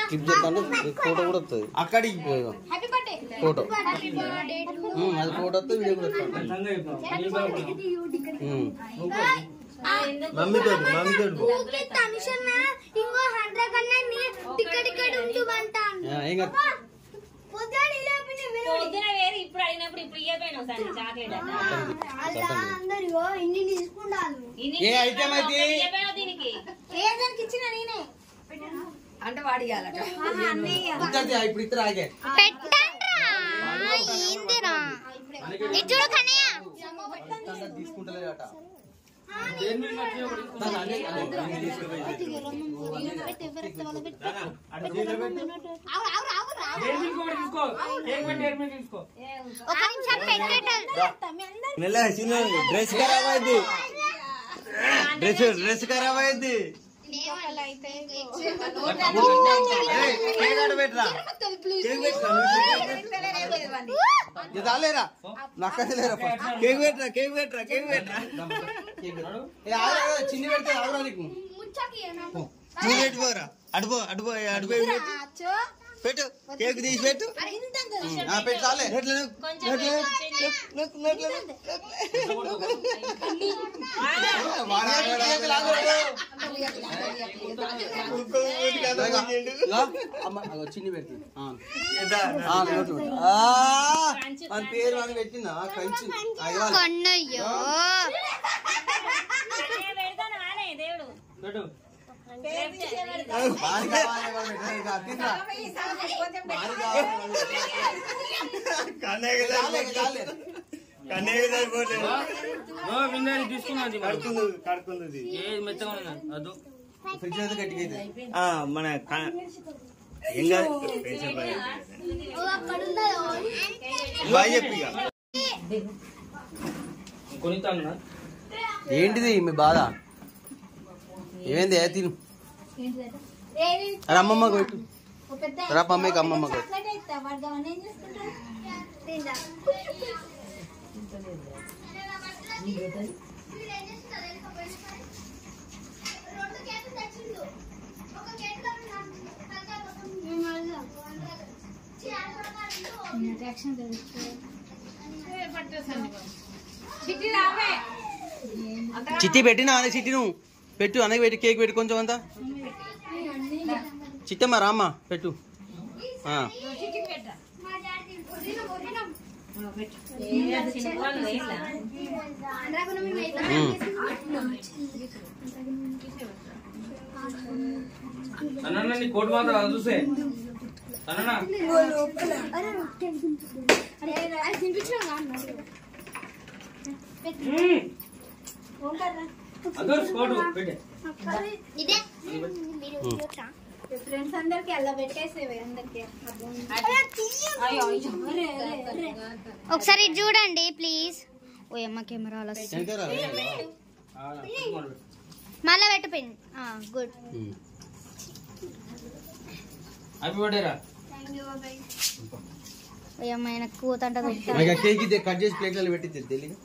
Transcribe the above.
clip చేస్తాను photo కూడా వస్తుంది అక్కడికి ఫోటో అది ఫోటో వస్తుంది వీడియో కూడా మమ్మీతో అంటే వాడి ఇప్పుడు ఇద్దరు ఆగే తీసుకుంటలేదట డ్రెస్ ఖరాబ్ అయింది డ్రెస్ ఖరాబ్ అయింది లేరా నక్కలేరా కేక్ పెట్టరా కేక్ పెట్టరా కేక్ పెట్టరా చిన్ని పెడితే ఆవురా నీకు నువ్వు పెట్టుకోరా అడుపో అడుపో అడుపు పెట్టు కేక్ తీసి పెట్టు పెట్టు చాలే చిన్ని పెట్టి మన పేరు అని పెట్టిందా కంచి తీసుకున్నది ఫ్రిడ్జ్ అయితే గట్టిగా మన ఏంటిది మీ బాధ ఏమైంది తిను అమ్మమ్మకు పెట్టు రా మమ్మీకి అమ్మమ్మకు పెట్టు చిట్టి పెట్టినా అనే చిట్టి నువ్వు పెట్టు అనకి పెట్టి కేక్ పెట్టు కొంచెం అంతా చిట్టమ్మా రామ్మ పెట్టు కోట్ మాత్రం చూసే ఫ్రెండ్స్ అందరికి అలా పెట్టేసేవి అందరికి ఒకసారి చూడండి ప్లీజ్ ఓ అమ్మ కెమెరా మళ్ళా పెట్టిపోయింది గుడ్ ఓ అమ్మ కూతంట కేక్ కట్ చేసి ప్లేట్లలో పెట్టి తెలియదు